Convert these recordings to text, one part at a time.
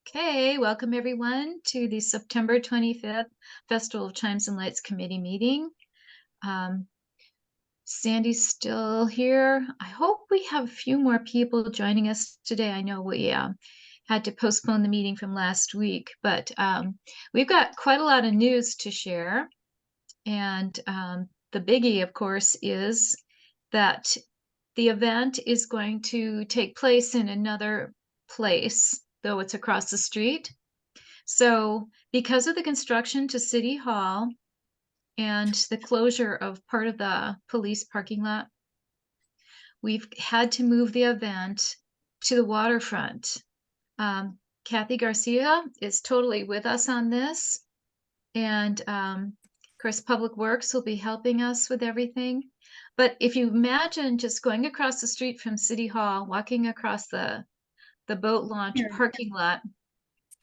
Okay, welcome everyone to the September 25th Festival of Chimes and Lights Committee meeting. Um, Sandy's still here. I hope we have a few more people joining us today. I know we had to postpone the meeting from last week, but we've got quite a lot of news to share. And the biggie, of course, is that the event is going to take place in another place, though it's across the street. So because of the construction to City Hall and the closure of part of the police parking lot, we've had to move the event to the waterfront. Kathy Garcia is totally with us on this. And of course, Public Works will be helping us with everything. But if you imagine just going across the street from City Hall, walking across the boat launch parking lot,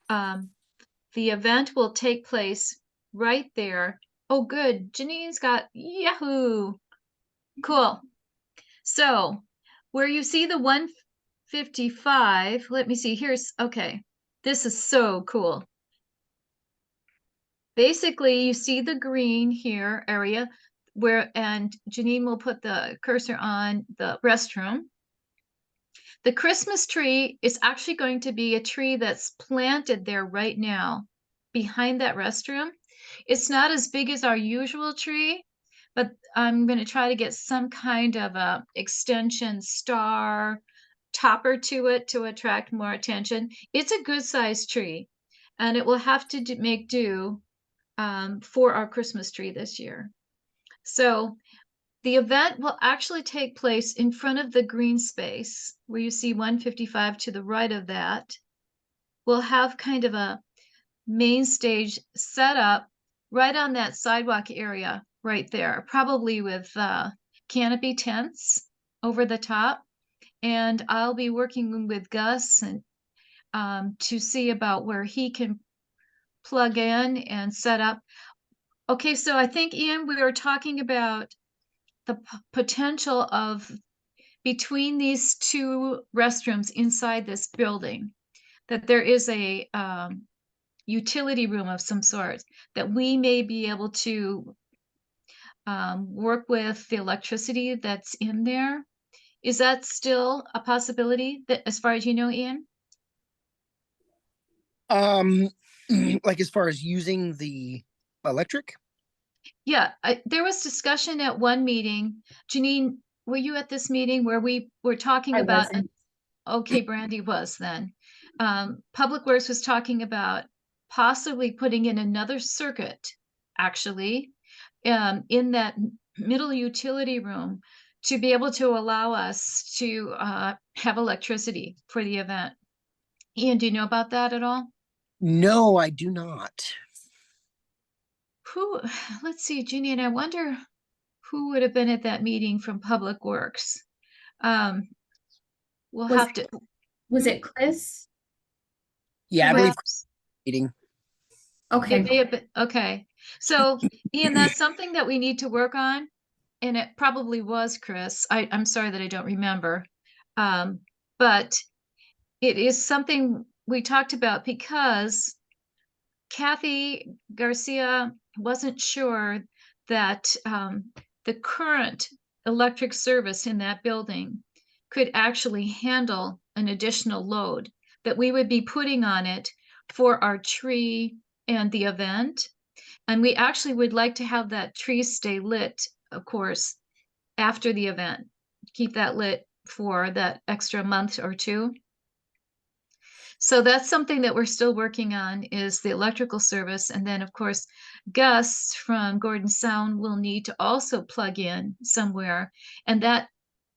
the event will take place right there. Oh, good. Janine's got Yahoo. Cool. So where you see the 155, let me see. Okay. This is so cool. Basically, you see the green here area and Janine will put the cursor on the restroom. The Christmas tree is actually going to be a tree that's planted there right now behind that restroom. It's not as big as our usual tree, but I'm going to try to get some kind of a extension star topper to it to attract more attention. It's a good sized tree, and it will have to make do for our Christmas tree this year. So the event will actually take place in front of the green space where you see 155 to the right of that. We'll have kind of a main stage set up right on that sidewalk area right there, probably with canopy tents over the top. And I'll be working with Gus and to see about where he can plug in and set up. Okay, so I think, Ian, we were talking about the potential of between these two restrooms inside this building, that there is a utility room of some sort that we may be able to work with the electricity that's in there. Is that still a possibility that, as far as you know, Ian? Like as far as using the electric? Yeah, there was discussion at one meeting. Janine, were you at this meeting where we were talking I about? wasn't. Okay, Brandy was then. Public Works was talking about possibly putting in another circuit, actually, in that middle utility room to be able to allow us to have electricity for the event. Ian, do you know about that at all? No, I do not. Who, let's see, Jeannie, and I wonder who would have been at that meeting from Public Works. We'll Was have to. was it Chris? Yeah, I believe Perhaps. meeting. Okay. Okay. So, Ian, that's something that we need to work on. And it probably was Chris. I'm sorry that I don't remember. But it is something we talked about because Kathy Garcia wasn't sure that the current electric service in that building could actually handle an additional load that we would be putting on it for our tree and the event. And we actually would like to have that tree stay lit, of course, after the event. Keep that lit for that extra month or two. So that's something that we're still working on is the electrical service. And then, of course, Gus from Gordon Sound will need to also plug in somewhere. And that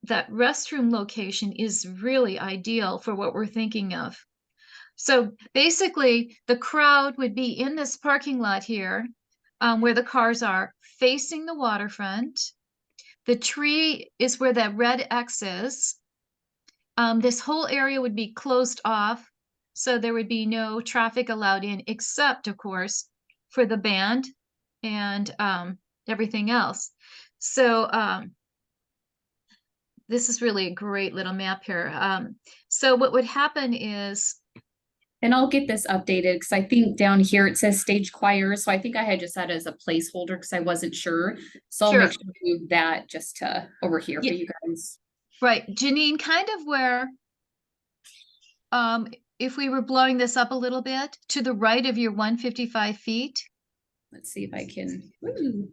restroom location is really ideal for what we're thinking of. So basically, the crowd would be in this parking lot here where the cars are facing the waterfront. The tree is where that red X is. This whole area would be closed off, so there would be no traffic allowed in, except, of course, for the band and everything else. So this is really a great little map here. So what would happen is And I'll get this updated because I think down here it says stage choir. So I think I had just that as a placeholder because I wasn't sure. So I'll Sure. make sure to move that just to over here Yeah. for you guys. Right, Janine, kind of where, if we were blowing this up a little bit to the right of your 155 feet. Let's see if I can. Ooh.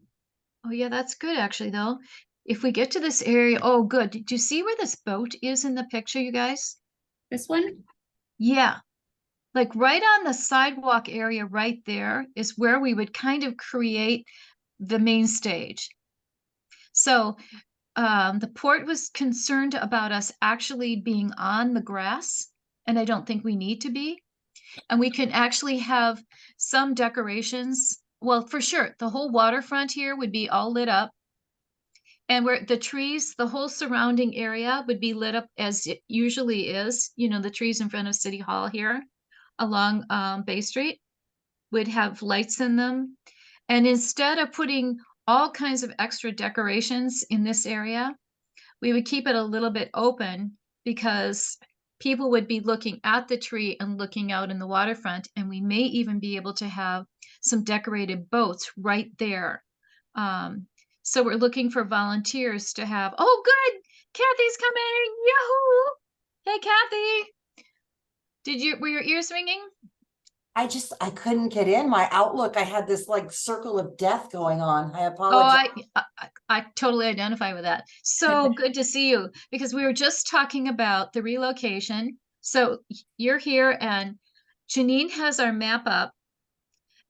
Oh yeah, that's good actually though. If we get to this area, oh good. Do you see where this boat is in the picture, you guys? This one? Yeah, like right on the sidewalk area right there is where we would kind of create the main stage. So the port was concerned about us actually being on the grass, and I don't think we need to be. And we can actually have some decorations. Well, for sure, the whole waterfront here would be all lit up. And where the trees, the whole surrounding area would be lit up as it usually is. You know, the trees in front of City Hall here along Bay Street would have lights in them. And instead of putting all kinds of extra decorations in this area, we would keep it a little bit open because people would be looking at the tree and looking out in the waterfront, and we may even be able to have some decorated boats right there. Um, so we're looking for volunteers to have. Oh, good, Kathy's coming! Yahoo! Hey, Kathy, were your ears ringing? I couldn't get in my Outlook. I had this like circle of death going on. I Oh, apologize. I totally identify with that. So good to see you because we were just talking about the relocation. So you're here and Janine has our map up.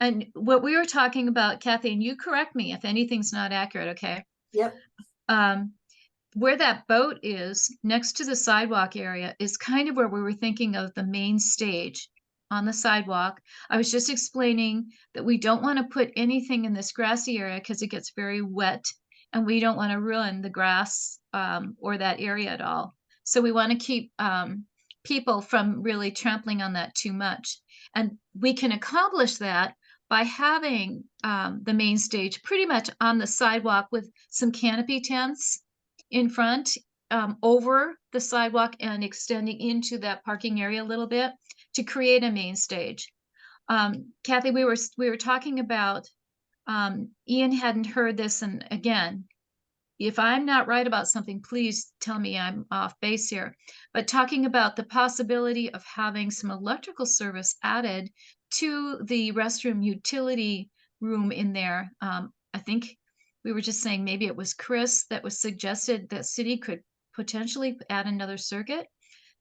And what we were talking about, Kathy, and you correct me if anything's not accurate, okay? Yep. Um, where that boat is next to the sidewalk area is kind of where we were thinking of the main stage on the sidewalk. I was just explaining that we don't want to put anything in this grassy area because it gets very wet and we don't want to ruin the grass or that area at all. So we want to keep people from really trampling on that too much. And we can accomplish that by having the main stage pretty much on the sidewalk with some canopy tents in front over the sidewalk and extending into that parking area a little bit to create a main stage. Kathy, we were talking about Ian hadn't heard this, and again, if I'm not right about something, please tell me I'm off base here. But talking about the possibility of having some electrical service added to the restroom utility room in there. I think we were just saying maybe it was Chris that was suggested that city could potentially add another circuit.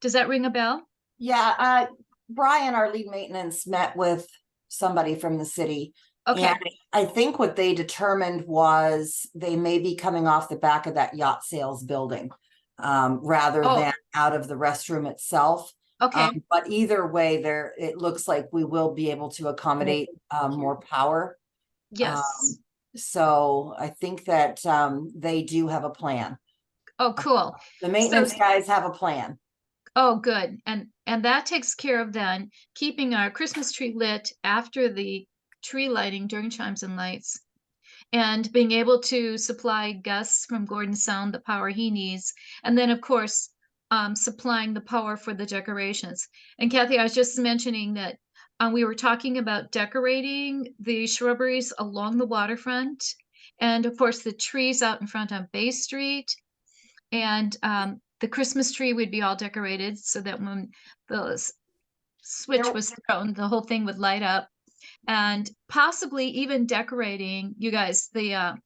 Does that ring a bell? Yeah. Brian, our lead maintenance, met with somebody from the city. Okay. And I think what they determined was they may be coming off the back of that yacht sales building rather Oh. than out of the restroom itself. Okay. But either way, it looks like we will be able to accommodate more power. Yes. So I think that they do have a plan. Oh, cool. The maintenance guys have a plan. Oh, good. And that takes care of then keeping our Christmas tree lit after the tree lighting during chimes and lights, and being able to supply Gus from Gordon Sound the power he needs, and then of course supplying the power for the decorations. And Kathy, I was just mentioning that we were talking about decorating the shrubberies along the waterfront, and of course the trees out in front on Bay Street, and the Christmas tree would be all decorated so that when the switch was thrown, the whole thing would light up, and possibly even decorating, you guys, the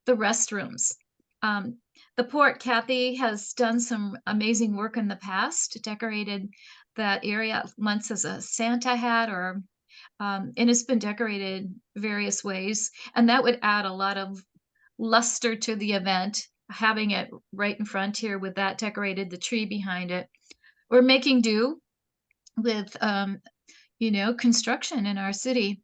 restrooms. The port, Kathy has done some amazing work in the past, decorated that area once as a Santa hat or and it's been decorated various ways, and that would add a lot of luster to the event, having it right in front here with that decorated, the tree behind it. We're making do with construction in our city.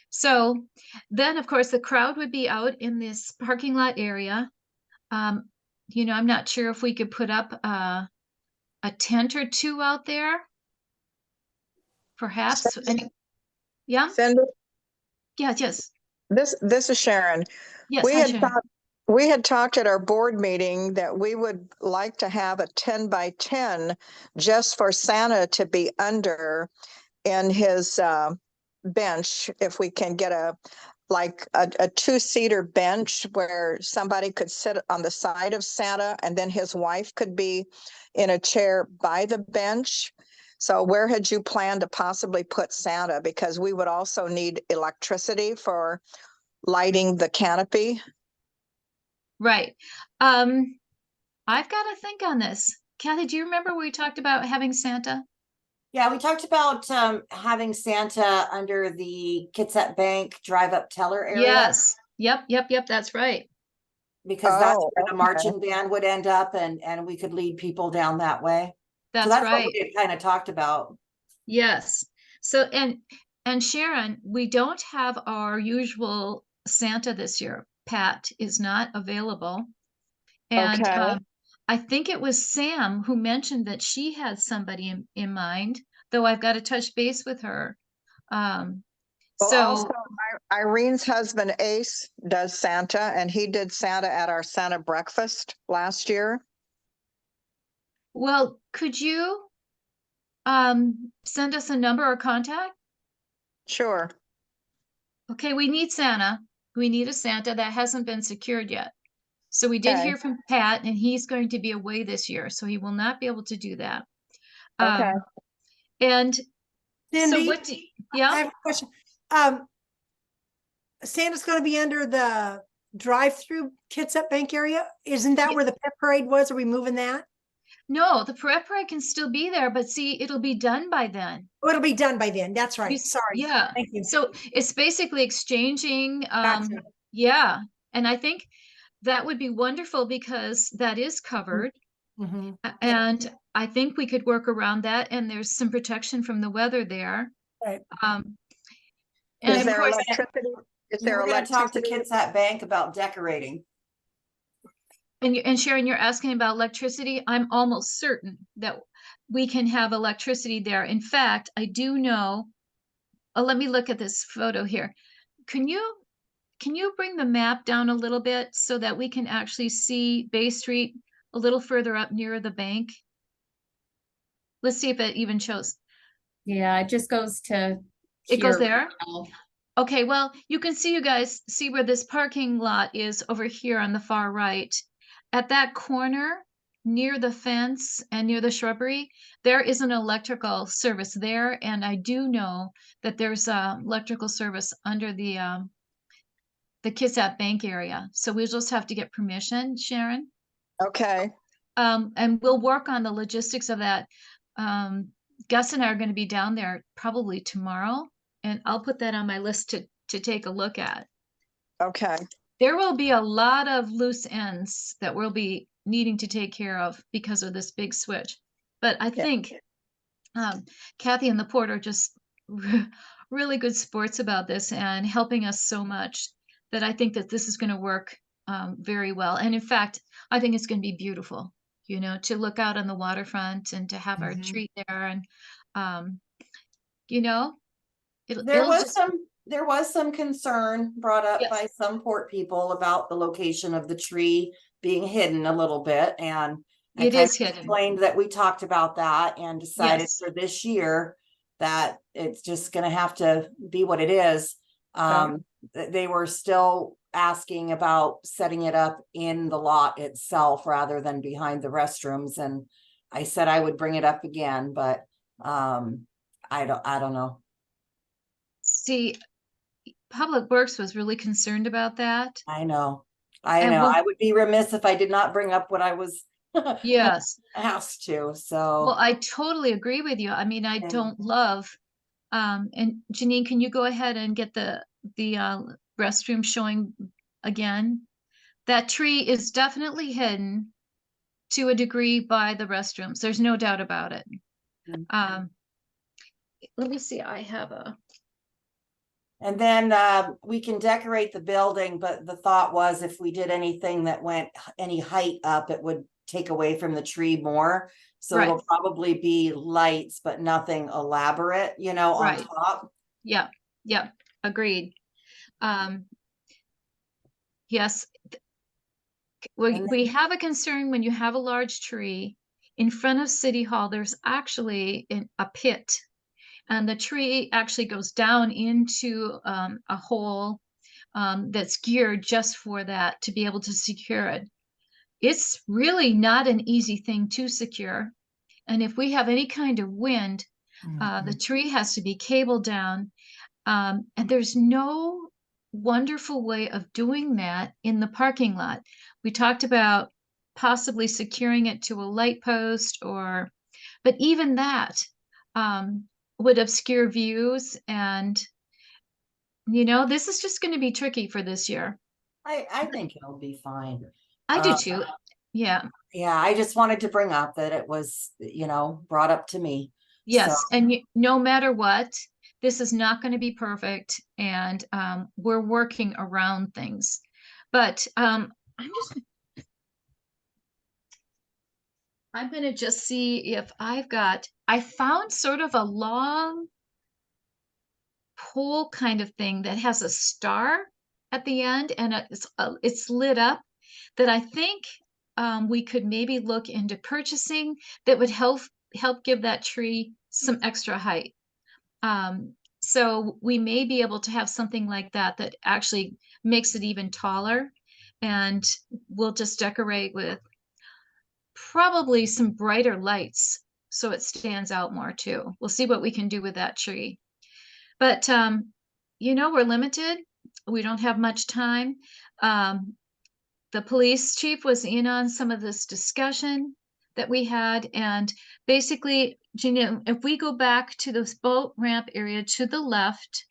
So then, of course, the crowd would be out in this parking lot area. I'm not sure if we could put up a tent or two out there, perhaps. Yeah, Cindy, yes, this is Sharon. yes. We Hi, had Sharon. talked, we had talked at our board meeting that we would like to have a 10 by 10 just for Santa to be under. in his bench, if we can get like a two-seater bench where somebody could sit on the side of Santa and then his wife could be in a chair by the bench. So where had you planned to possibly put Santa? Because we would also need electricity for lighting the canopy. Right. I've got to think on this. Kathy, do you remember we talked about having Santa? Yeah, we talked about having Santa under the Kitsap Bank drive-up teller area Yes. Yep. That's right. because that's Oh, where the okay. marching band would end up, and we could lead people down that way. So That's that's what right. we had kind of talked about. Yes. So and Sharon, we don't have our usual Santa this year. Pat is not available. And Okay. I think it was Sam who mentioned that she had somebody in mind, though I've got to touch base with her. Um, Well, also, so Irene's husband Ace does Santa, and he did Santa at our Santa breakfast last year. well, could you send us a number or contact? Sure. Okay, we need Santa. We need a Santa that hasn't been secured yet. So we did Okay. hear from Pat, and he's going to be away this year, so he will not be able to do that. Okay. And so Cindy, what do I yeah? have a question. Santa's gonna be under the drive-through Kitsap Bank area? Isn't that Ye- where the pet parade was? Are we moving that? No, the prep parade can still be there, but see, it'll be done by then. Oh, it'll be done by then. That's right. Bes- Sorry. Yeah. Thank you. So it's basically exchanging, Gotcha. yeah. And I think that would be wonderful because that is covered. Mhm. And I think we could work around that, and there's some protection from the weather there. Right. And Is of there course, electricity? Is You there were going to talk to electricity? Kitsap Bank about decorating. and Sharon, you're asking about electricity. I'm almost certain that we can have electricity there. In fact, I do know, let me look at this photo here. Can you bring the map down a little bit so that we can actually see Bay Street a little further up near the bank? Let's see if it even shows. Yeah, it just goes to It goes here. there? now. Okay, well, you can see, you guys see where this parking lot is over here on the far right. At that corner, near the fence and near the shrubbery, there is an electrical service there, and I do know that there's electrical service under the Kitsap Bank area. So we'll just have to get permission, Sharon. Okay. And we'll work on the logistics of that. Gus and I are going to be down there probably tomorrow, and I'll put that on my list to take a look at. Okay. There will be a lot of loose ends that we'll be needing to take care of because of this big switch. But I Yeah. think Kathy and the port are just really good sports about this and helping us so much that I think that this is going to work very well. And in fact, I think it's going to be beautiful, to look out on the waterfront and to have our Mhm. tree there. And, you know, There it'll was just, some concern brought up yes, by some port people about the location of the tree being hidden a little bit, and I it kind is of hidden. explained that we talked about that and decided Yes. for this year that it's just going to have to be what it is. They were still asking about setting it up in the lot itself rather than behind the restrooms, and I said I would bring it up again, but I don't know. See, Public Works was really concerned about that. I know. I And know. well, I would be remiss if I did not bring up what I was yes. asked to. Well, So I totally agree with you. I mean, I Okay. don't love, and Janine, can you go ahead and get the restroom showing again? That tree is definitely hidden to a degree by the restrooms. There's no doubt about it. Mm. Let me see. I have a, and then we can decorate the building, but the thought was if we did anything that went any height up, it would take away from the tree more. So Right. it'll probably be lights, but nothing elaborate, on Right. top. yeah, agreed. Yes, And we have a concern when you have a large tree in front of City Hall. There's actually a pit, and the tree actually goes down into a hole that's geared just for that to be able to secure it. It's really not an easy thing to secure. And if we have any kind of wind, the tree has to be cabled down. And there's no wonderful way of doing that in the parking lot. We talked about possibly securing it to a light post, but even that would obscure views. And, this is just going to be tricky for this year. I think it'll be fine. I do too. Yeah. Yeah, I just wanted to bring up that it was, brought up to me. Yes. So, And no matter what, this is not going to be perfect. And we're working around things. But I'm going to just see if I found sort of a long pole kind of thing that has a star at the end, and it's lit up, that I think we could maybe look into purchasing, that would help give that tree some extra height. So we may be able to have something like that that actually makes it even taller, and we'll just decorate with probably some brighter lights so it stands out more too. We'll see what we can do with that tree. But we're limited. We don't have much time. The police chief was in on some of this discussion that we had, and basically, if we go back to this boat ramp area to the left,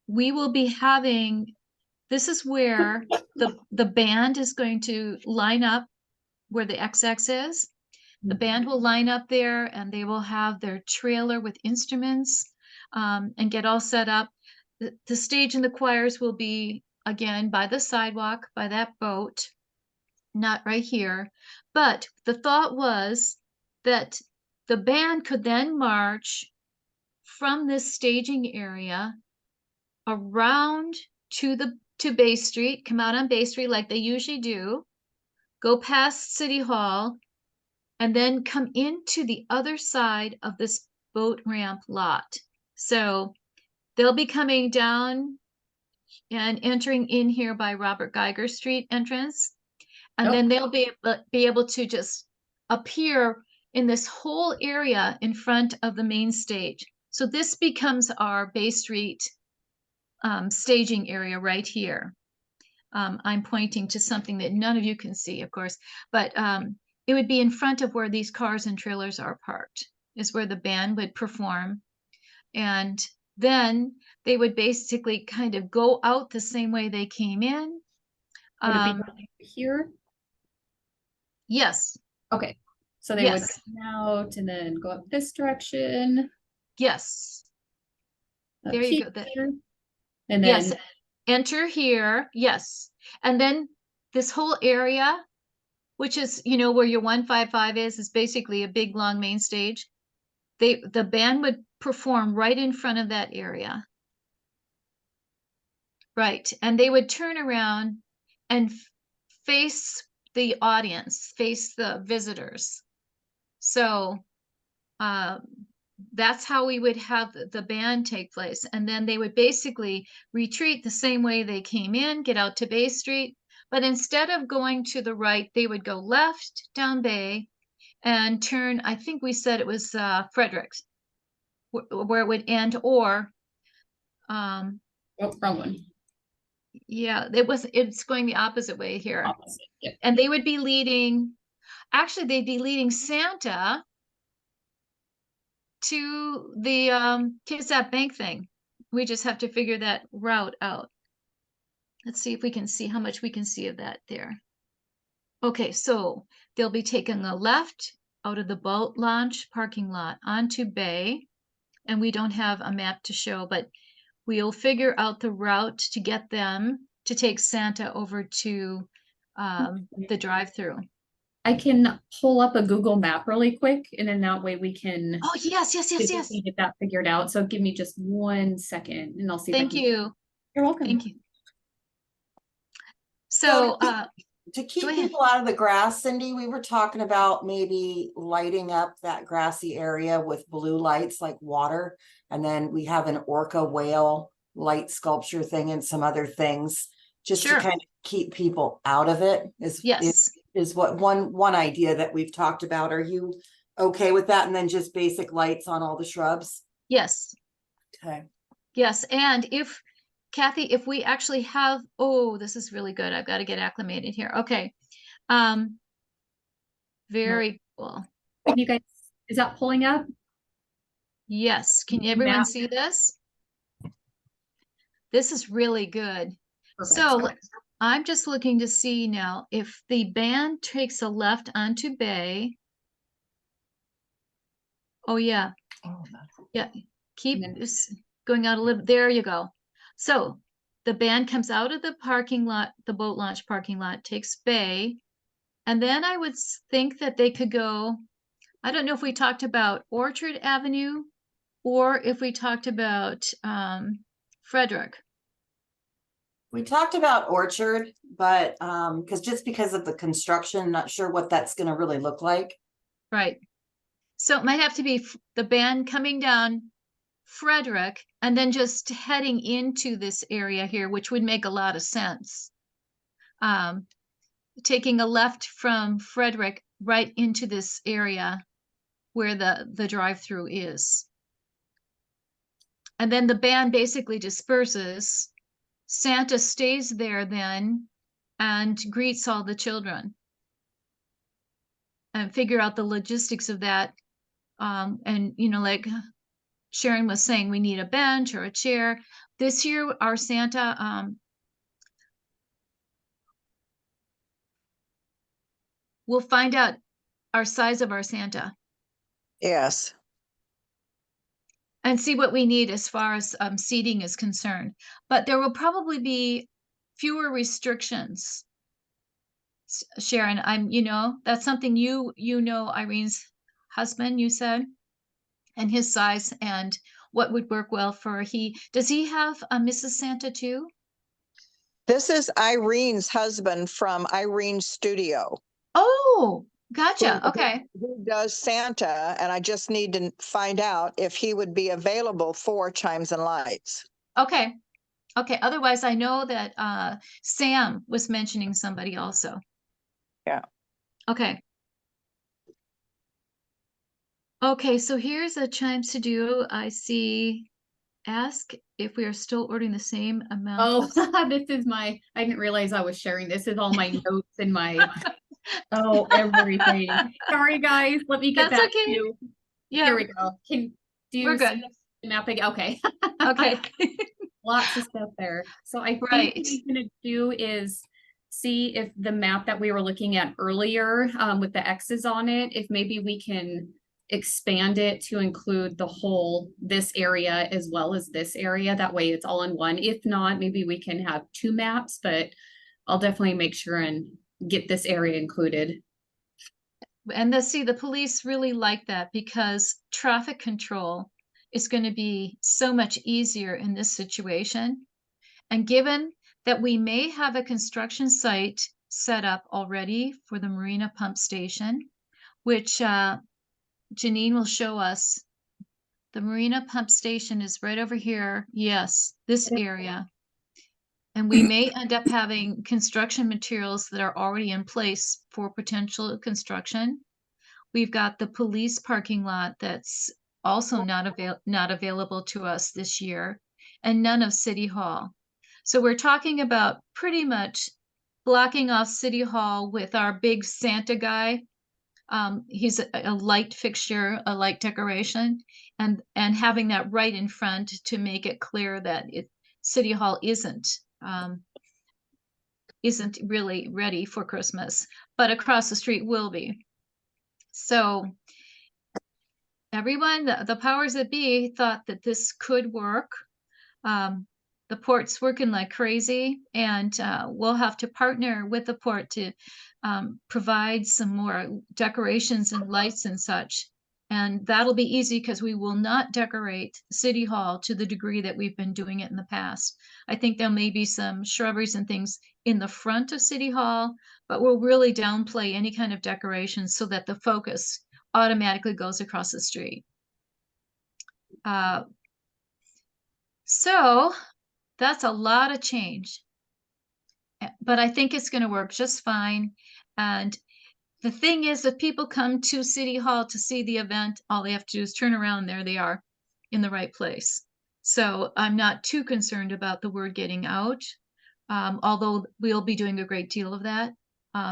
we will be having, this is where the band is going to line up, where the XX is. The band will line up there, and they will have their trailer with instruments and get all set up. The stage and the choirs will be, again, by the sidewalk, by that boat, not right here. But the thought was that the band could then march from this staging area around to Bay Street, come out on Bay Street like they usually do, go past City Hall, and then come into the other side of this boat ramp lot. So they'll be coming down and entering in here by Robert Geiger Street entrance. And then they'll be able to just appear in this whole area in front of the main stage. So this becomes our Bay Street staging area right here. I'm pointing to something that none of you can see, of course, but it would be in front of where these cars and trailers are parked, is where the band would perform. And then they would basically kind of go out the same way they came in. Would it be here? Yes. Okay. So they would Yes. come out and then go up this direction. Yes. Up There you go. here, and then Yes. Enter here. Yes. And then this whole area, which is, where your 155 is basically a big long main stage. The band would perform right in front of that area. Right. And they would turn around and face the audience, face the visitors. So that's how we would have the band take place. And then they would basically retreat the same way they came in, get out to Bay Street. But instead of going to the right, they would go left down Bay and turn, I think we said it was Fredericks, where it would end, or wrong one. yeah, it's going the opposite way here. Opposite. Yep. And they would be leading, actually they'd be leading Santa to the Kids at Bank thing. We just have to figure that route out. Let's see if we can see how much we can see of that there. Okay, so they'll be taking a left out of the boat launch parking lot onto Bay, and we don't have a map to show, but we'll figure out the route to get them to take Santa over to the drive-through. I can pull up a Google map really quick, and then that way we can Oh, yes. physically get that figured out. So give me just 1 second, and I'll see. Thank you. You're welcome. Thank you. So, To keep Go ahead. people out of the grass, Cindy, we were talking about maybe lighting up that grassy area with blue lights like water. And then we have an orca whale light sculpture thing and some other things just to Sure. kind of keep people out of it Yes. is what one idea that we've talked about. Are you okay with that? And then just basic lights on all the shrubs? Yes. Okay. Yes. And if Kathy, if we actually have, oh, this is really good. I've got to get acclimated here. Okay. Very cool. Can you guys, is that pulling up? Yes. Can everyone Map. see this? This is really good. Perfect. So I'm just looking to see now if the band takes a left onto Bay. Oh, yeah. Oh, Yeah. Keep And then- this going out a little. There you go. So the band comes out of the parking lot, the boat launch parking lot, takes Bay. And then I would think that they could go, I don't know if we talked about Orchard Avenue or if we talked about Frederick. we talked about Orchard, but because of the construction, not sure what that's going to really look like. Right. So it might have to be the band coming down Frederick and then just heading into this area here, which would make a lot of sense. Taking a left from Frederick right into this area where the drive-through is. And then the band basically disperses. Santa stays there then and greets all the children. And figure out the logistics of that. And, you know, like Sharon was saying, we need a bench or a chair. This year, our Santa, we'll find out our size of our Santa Yes. and see what we need as far as seating is concerned. But there will probably be fewer restrictions. Sharon, that's something you know Irene's husband, you said, and his size and what would work well for does he have a Mrs. Santa too? This is Irene's husband from Irene's studio. Oh, gotcha. Who- Okay. Who does Santa, and I just need to find out if he would be available for Chimes and Lights. Okay. Okay. Otherwise, I know that Sam was mentioning somebody also. Yeah. Okay. Okay, so here's a Chimes to do. I see ask if we are still ordering the same amount. Oh, of- this is I didn't realize I was sharing. This is all my notes and everything. Sorry, guys. Let me get That's back okay. to, Yeah, here we go. Do we're good. mapping? Okay. Okay. Lots of stuff there. So I think Right. what we're gonna do is see if the map that we were looking at earlier, with the X's on it, if maybe we can expand it to include this area as well as this area. That way it's all in one. If not, maybe we can have two maps, but I'll definitely make sure and get this area included. And the police really like that because traffic control is going to be so much easier in this situation. And given that we may have a construction site set up already for the Marina Pump Station, which Janine will show us. The Marina Pump Station is right over here. Yes, this area. And we may end up having construction materials that are already in place for potential construction. We've got the police parking lot that's also not available to us this year, and none of City Hall. So we're talking about pretty much blocking off City Hall with our big Santa guy. He's a light fixture, a light decoration, and having that right in front to make it clear that City Hall isn't really ready for Christmas, but across the street will be. So everyone, the powers that be thought that this could work. The port's working like crazy, and we'll have to partner with the port to provide some more decorations and lights and such And that'll be easy because we will not decorate City Hall to the degree that we've been doing it in the past. I think there may be some shrubberies and things in the front of City Hall, but we'll really downplay any kind of decoration so that the focus automatically goes across the street. So that's a lot of change, but I think it's going to work just fine. And the thing is, if people come to City Hall to see the event, all they have to do is turn around, there they are in the right place. So I'm not too concerned about the word getting out, although we'll be doing a great deal of that.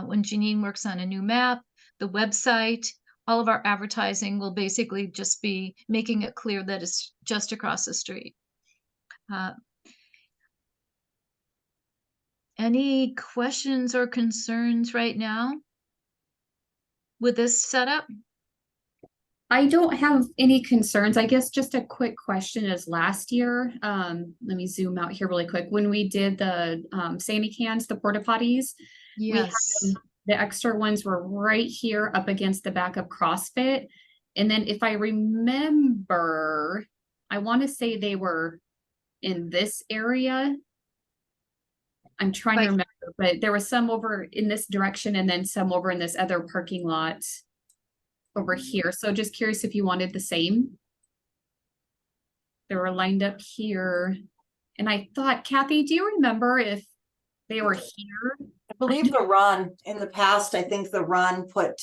When Janine works on a new map, the website, all of our advertising will basically just be making it clear that it's just across the street. Any questions or concerns right now with this setup? I don't have any concerns. I guess just a quick question is last year, let me zoom out here really quick. When we did the Sandy cans, the porta potties, we had Yes. the extra ones were right here up against the back of CrossFit. And then if I remember, I want to say they were in this area. I'm trying to Like- remember, but there was some over in this direction and then some over in this other parking lot over here. So just curious if you wanted the same. They were lined up here. And I thought, Kathy, do you remember if they were here? I believe the Run, in the past, I think the Run put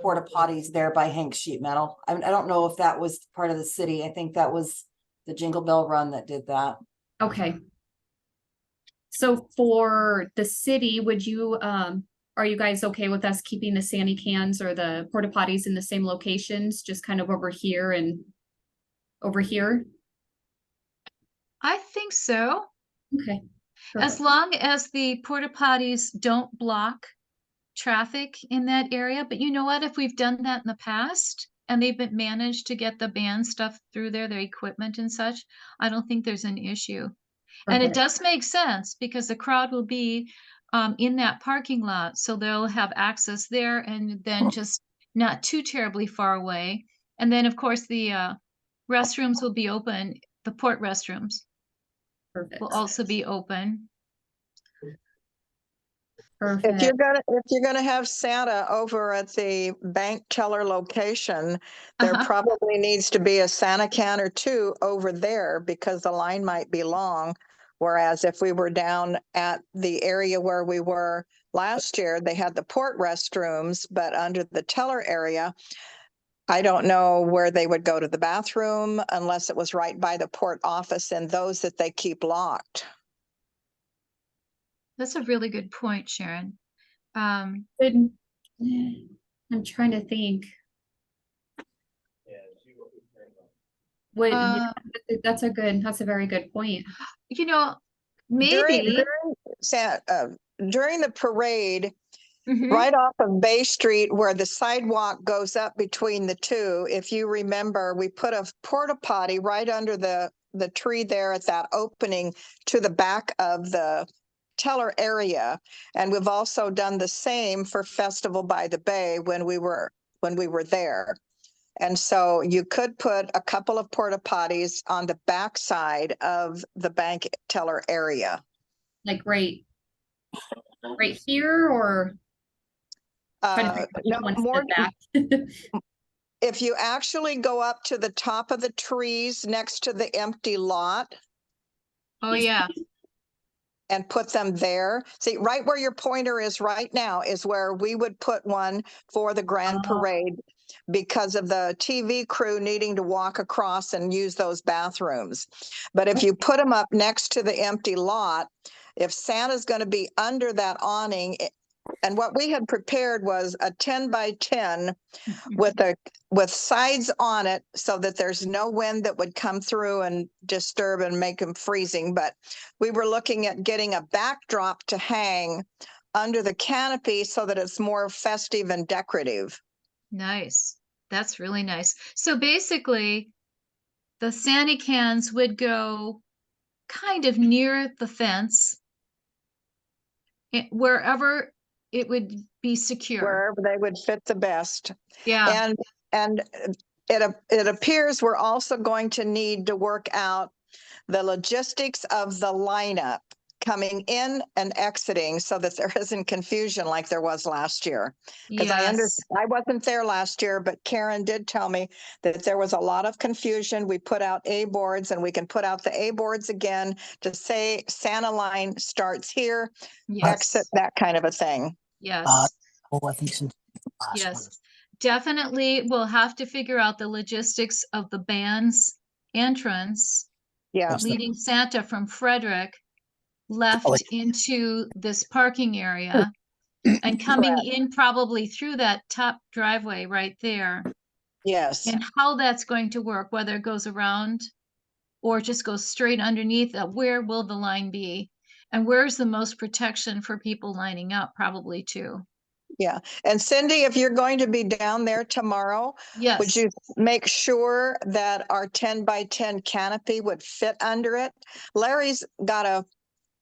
porta potties there by Hank Sheet Metal. I don't know if that was part of the city. I think that was the Jingle Bell Run that did that. Okay. So for the city, would you, are you guys okay with us keeping the Sandy cans or the porta potties in the same locations, just kind of over here and over here? I think so. Okay. As perfect. long as the porta potties don't block traffic in that area. But you know what? If we've done that in the past and they've been managed to get the band stuff through there, their equipment and such, I don't think there's an issue. And it Perfect. does make sense because the crowd will be in that parking lot. So they'll have access there and then just not too terribly far away. And then, of course, the restrooms will be open. The port restrooms Perfect. will also be open. If you're Perfect. gonna have Santa over at the bank teller location, there Uh-huh. probably needs to be a Santa can or two over there because the line might be long. Whereas if we were down at the area where we were last year, they had the port restrooms, but under the teller area, I don't know where they would go to the bathroom unless it was right by the port office and those that they keep locked. That's a really good point, Sharon. Good. I'm trying to think. What, Uh, that's a very good point. you know, During maybe. during the parade, Mhm. right off of Bay Street where the sidewalk goes up between the two, if you remember, we put a porta potty right under the tree there at that opening to the back of the teller area. And we've also done the same for Festival by the Bay when we were there. And so you could put a couple of porta potties on the back side of the bank teller area. Like right here or trying to think which No, one's more, the back. if you actually go up to the top of the trees next to the empty lot Oh, yeah. and put them there. See, right where your pointer is right now is where we would put one for the grand Oh. parade because of the TV crew needing to walk across and use those bathrooms. But if you put them up next to the empty lot, if Santa's going to be under that awning, and what we had prepared was a 10 by 10 with sides on it so that there's no wind that would come through and disturb and make them freezing. But we were looking at getting a backdrop to hang under the canopy so that it's more festive and decorative. Nice. That's really nice. So basically, the Sandy cans would go kind of near the fence, wherever it would be secure. Wherever they would fit the best. Yeah. And And it appears we're also going to need to work out the logistics of the lineup coming in and exiting so that there isn't confusion like there was last year. Because Yes, I wasn't there last year, but Karen did tell me that there was a lot of confusion. We put out A boards and we can put out the A boards again to say Santa line starts here, exit, yes, that kind of a thing. yes, Oh, I think since last yes. Definitely, we'll have to figure out the logistics of the band's entrance Yeah. What's that? leading Santa from Frederick left like- into this parking area and coming in probably through that top driveway right there. Yes. And how that's going to work, whether it goes around or just goes straight underneath, where will the line be? And where's the most protection for people lining up, probably too. Yeah. And Cindy, if you're going to be down there tomorrow, would Yes, you make sure that our 10 by 10 canopy would fit under it? Larry's got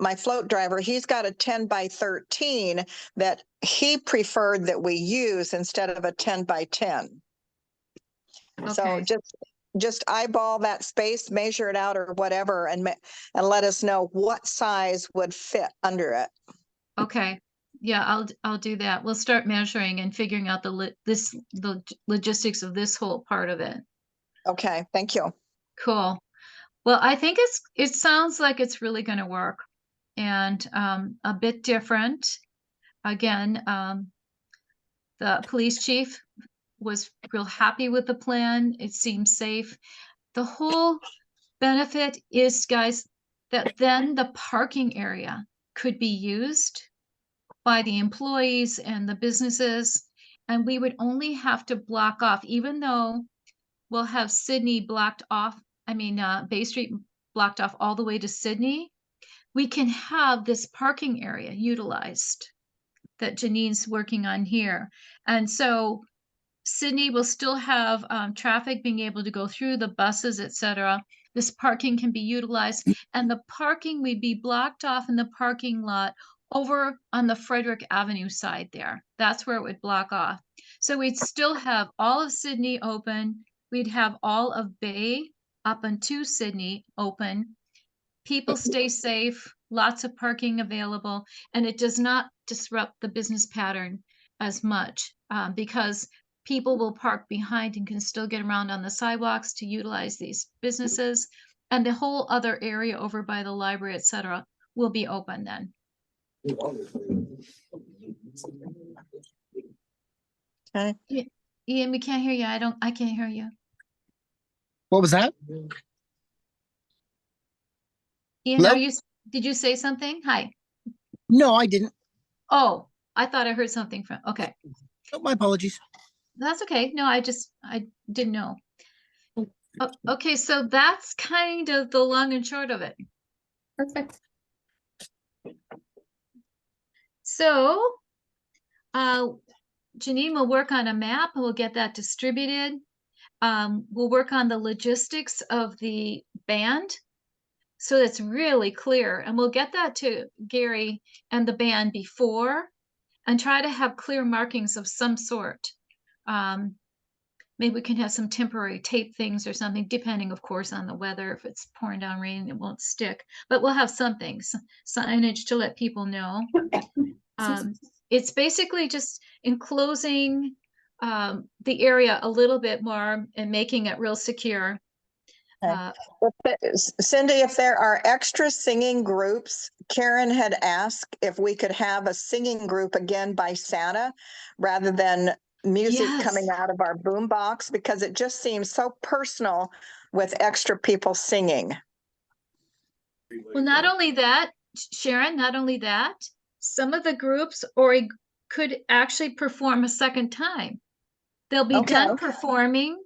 my float driver, he's got a 10 by 13 that he preferred that we use instead of a 10 by 10. So okay, just eyeball that space, measure it out or whatever, and let us know what size would fit under it. okay. Yeah, I'll do that. We'll start measuring and figuring out the logistics of this whole part of it. Okay, thank you. Cool. Well, I think it sounds like it's really going to work, and a bit different. Again, the police chief was real happy with the plan. It seems safe. The whole benefit is, guys, that then the parking area could be used by the employees and the businesses, and we would only have to block off, even though we'll have Sydney blocked off, Bay Street blocked off all the way to Sydney, we can have this parking area utilized that Janine's working on here. And so Sydney will still have traffic being able to go through, the buses, etc. This parking can be utilized, and the parking would be blocked off in the parking lot over on the Frederick Avenue side there. That's where it would block off. So we'd still have all of Sydney open. We'd have all of Bay up into Sydney open. People stay safe, lots of parking available, and it does not disrupt the business pattern as much because people will park behind and can still get around on the sidewalks to utilize these businesses. And the whole other area over by the library, etc., will be open then. Okay. Ian, we can't hear you. I can't hear you. What was that? Ian, Hello? did you say something? Hi. No, I didn't. Oh, I thought I heard something from, okay. Oh, my apologies. That's okay. No, I didn't know. Okay, so that's kind of the long and short of it. Perfect. So, Janine will work on a map and we'll get that distributed. We'll work on the logistics of the band so that's really clear. And we'll get that to Gary and the band before and try to have clear markings of some sort. Maybe we can have some temporary tape things or something, depending, of course, on the weather. If it's pouring down rain, it won't stick. But we'll have something, signage to let people know. It's basically just enclosing the area a little bit more and making it real secure. Cindy, if there are extra singing groups, Karen had asked if we could have a singing group again by Santa rather than music coming out of our boombox, because it just seems so personal with extra people singing. Well, not only that, Sharon, some of the groups could actually perform a second time. They'll be done performing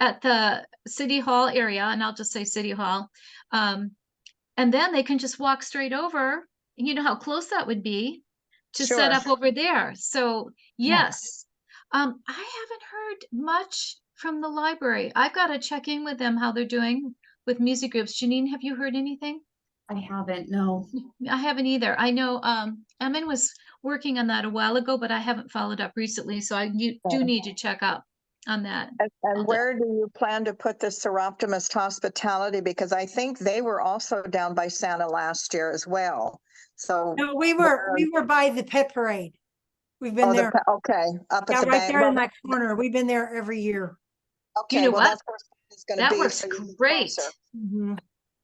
at the City Hall area, and I'll just say City Hall. And then they can just walk straight over. You know how close that would be to set up over there. So yes, I haven't heard much from the library. I've got to check in with them, how they're doing with music groups. Janine, have you heard anything? I haven't, no. I haven't either. I know Emin was working on that a while ago, but I haven't followed up recently. So I do need to check up on that. And where do you plan to put the Seroptimist Hospitality? Because I think they were also down by Santa last year as well. So, No, we were by the pet parade. We've been there. okay, up at Yeah, the right bank. there in that corner. We've been there every year. Okay, know well, what? that's where it's going to That be. works so you can great. closer. Mhm.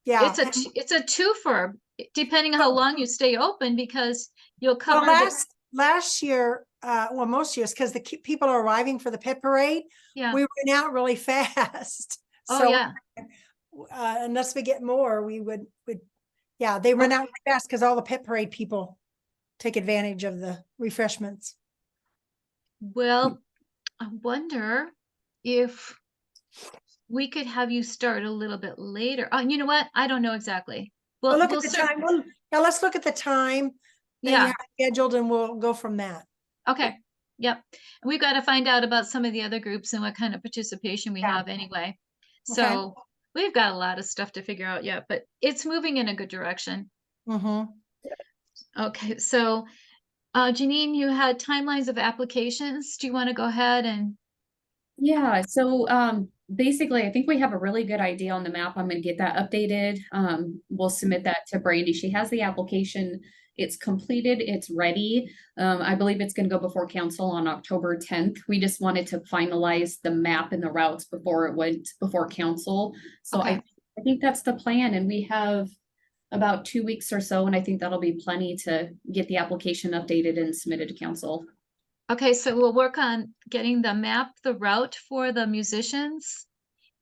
Yeah. It's a twofer, depending on how long you stay open, because you'll Well, cover the, last year, well, most years, because the people are arriving for the pet parade, yeah. we ran out really fast. Oh, So, yeah. unless we get more, we would, yeah, they run out really fast because all the pet parade people take advantage of the refreshments. Well, I wonder if we could have you start a little bit later. Oh, you know what? I don't know exactly. Well, look We'll at the start. time. Well, now let's look at the time that you Yeah. have scheduled, and we'll go from that. Okay. Yep. And we've got to find out about some of the other groups and what kind of participation we Yeah. have anyway. Okay. So we've got a lot of stuff to figure out yet, but it's moving in a good direction. Mm-hmm. Okay. So, Janine, you had timelines of applications. Do you want to go ahead and? Yeah, so basically I think we have a really good idea on the map. I'm gonna get that updated. We'll submit that to Brandy. She has the application. It's completed, it's ready. I believe it's gonna go before council on October 10th. We just wanted to finalize the map and the routes before it went before council. So Okay. I think that's the plan, and we have about 2 weeks or so, and I think that'll be plenty to get the application updated and submitted to council. Okay, so we'll work on getting the map, the route for the musicians,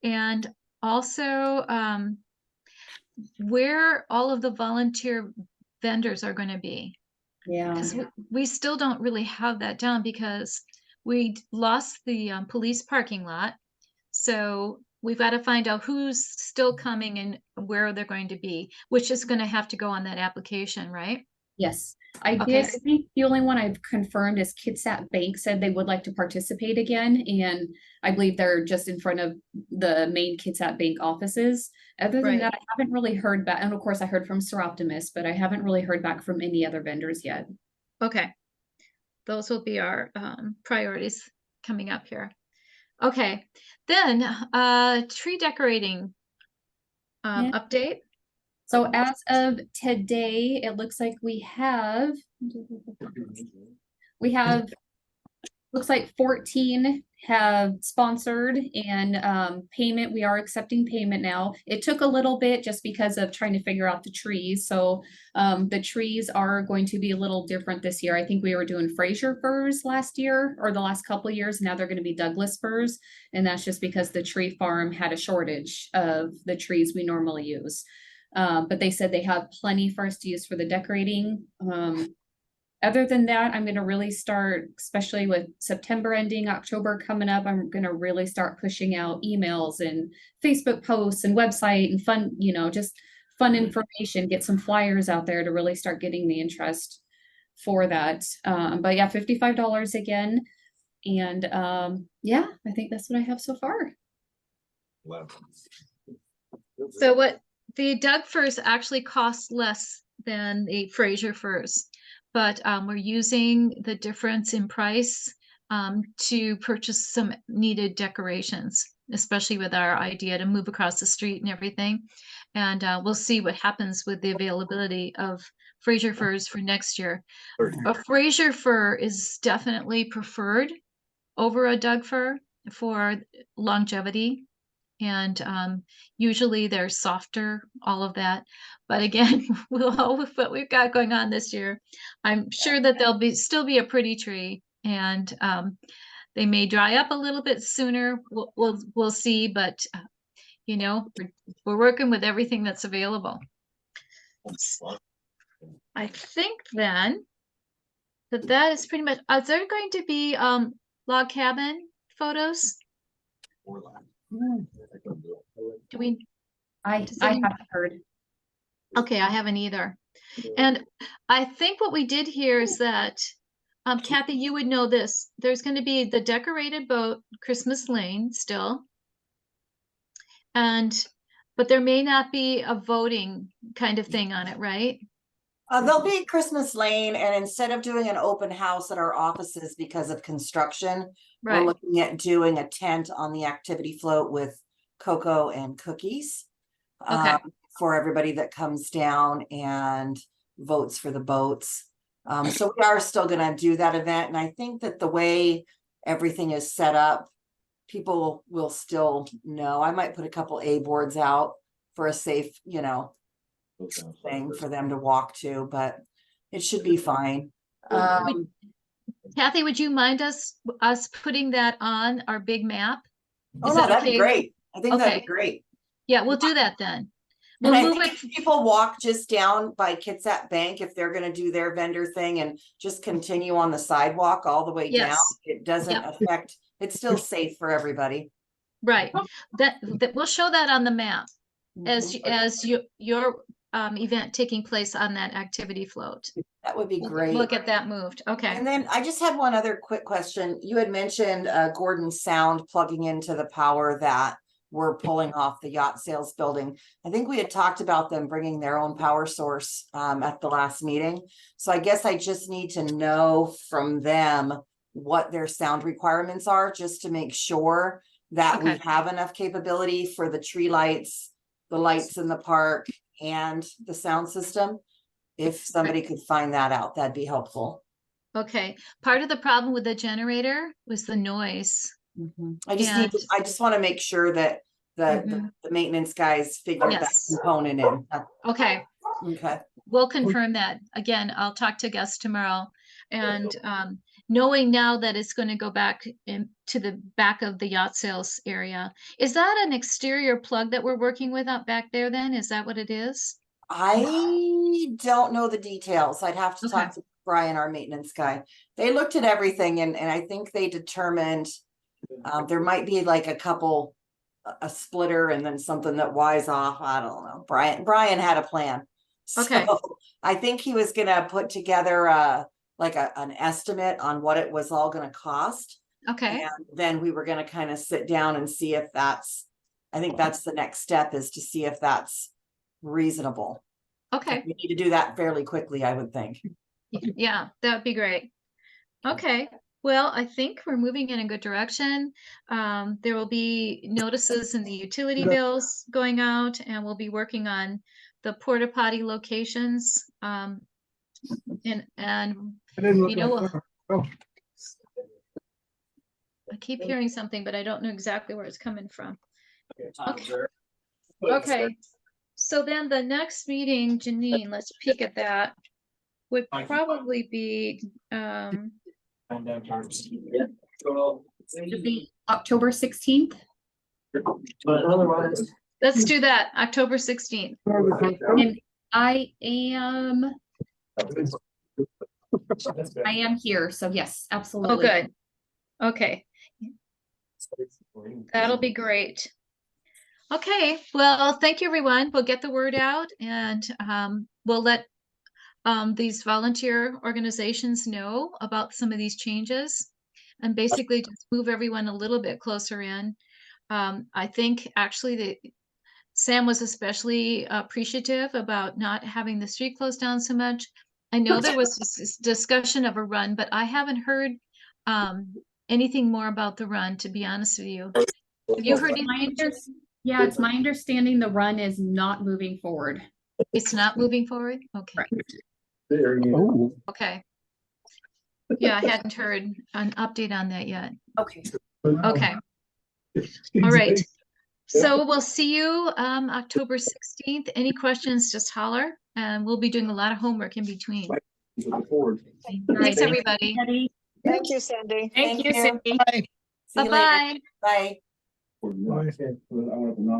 and also where all of the volunteer vendors are going to be. Yeah. Because we still don't really have that down because we lost the police parking lot. So we've got to find out who's still coming and where they're going to be, which is going to have to go on that application, right? Yes, I Okay. did. I think the only one I've confirmed is Kitsap Bank said they would like to participate again, and I believe they're just in front of the main Kitsap Bank offices. Other than Right. that, I haven't really heard back, and of course I heard from Seroptimist, but I haven't really heard back from any other vendors yet. Okay. Those will be our priorities coming up here. Okay. Then tree decorating Yeah. update. So as of today, it looks like looks like 14 have sponsored, and payment, we are accepting payment now. It took a little bit just because of trying to figure out the trees. So the trees are going to be a little different this year. I think we were doing Fraser firs last year or the last couple of years. Now they're going to be Douglas firs. And that's just because the tree farm had a shortage of the trees we normally use. But they said they have plenty for us to use for the decorating. Other than that, I'm going to really start, especially with September ending, October coming up, I'm going to really start pushing out emails and Facebook posts and website and fun, just fun information, get some flyers out there to really start getting the interest for that. But yeah, $55 again. And yeah, I think that's what I have so far. So what the Doug firs actually cost less than the Fraser firs, but we're using the difference in price to purchase some needed decorations, especially with our idea to move across the street and everything. And we'll see what happens with the availability of Fraser firs for next year. A Fraser fir is definitely preferred over a Doug fir for longevity. And usually they're softer, all of that. But again, with what we've got going on this year, I'm sure that they'll still be a pretty tree, and they may dry up a little bit sooner. We'll see, but we're working with everything that's available. I think then that is pretty much. Is there going to be log cabin photos? Do we? I any- haven't heard. Okay, I haven't either. And I think what we did here is that, Kathy, you would know this. There's going to be the decorated boat, Christmas Lane still. But there may not be a voting kind of thing on it, right? They'll be at Christmas Lane, and instead of doing an open house at our offices because of construction, we're Right, looking at doing a tent on the activity float with cocoa and cookies. Okay. For everybody that comes down and votes for the boats. So we are still gonna do that event, and I think that the way everything is set up, people will still know. I might put a couple A boards out for a safe, thing for them to walk to, but it should be fine. Kathy, would you mind us putting that on our big map? Oh Is no, that that'd be okay? great. I think that'd Okay. be great. Yeah, we'll do that then. And We'll I move think it. if people walk just down by Kitsap Bank, if they're gonna do their vendor thing and just continue on the sidewalk all the way down, Yes. it doesn't Yep. affect, it's still safe for everybody. Right, that we'll show that on the map Mhm. as your event taking place on that activity float. That would be We'll great. get that moved. Okay. And then I just had one other quick question. You had mentioned Gordon Sound plugging into the power that we're pulling off the yacht sales building. I think we had talked about them bringing their own power source at the last meeting. So I guess I just need to know from them what their sound requirements are, just to make sure that we Okay. have enough capability for the tree lights, the lights in the park, and the sound system. If somebody could find that out, that'd be helpful. Okay, part of the problem with the generator was the noise. I just need, And- I just want to make sure that Mhm. the maintenance guys figure that Yes. component in. Okay, Okay, we'll confirm that. Again, I'll talk to Gus tomorrow. And knowing now that it's going to go back into the back of the yacht sales area, is that an exterior plug that we're working with out back there then? Is that what it is? I don't know the details. I'd have to talk Okay. to Brian, our maintenance guy. They looked at everything and I think they determined there might be like a couple, a splitter and then something that wires off. I don't know. Brian had a plan. Okay. So I think he was gonna put together like an estimate on what it was all gonna cost. Okay, And then we were gonna kind of sit down and see if that's, I think that's the next step, is to see if that's reasonable. okay. We need to do that fairly quickly, I would think. Yeah, that would be great. Okay, well, I think we're moving in a good direction. There will be notices in the utility bills going out, and we'll be working on the porta potty locations. And you know, I keep hearing something, but I don't know exactly where it's coming from. Okay, so then the next meeting, Janine, let's peek at that, would probably be, Should be October 16th. let's do that, October 16th. And I am here, so yes, Oh, absolutely. good. Okay, that'll be great. Okay, well, thank you, everyone. We'll get the word out and we'll let these volunteer organizations know about some of these changes and basically just move everyone a little bit closer in. I think actually that Sam was especially appreciative about not having the street closed down so much. I know there was this discussion of a run, but I haven't heard anything more about the run, to be honest with you. Have you heard anything? Yeah, it's my understanding the run is not moving forward. It's not moving forward? Okay. Right. Oh, Okay. Yeah, I hadn't heard an update on that yet. Okay. Okay. All right. So we'll see you October 16th. Any questions, just holler, and we'll be doing a lot of homework in between. Thanks, everybody. Thank you, Cindy. Thank you, Thank you. Cindy. bye. See you later. Bye-bye. Bye.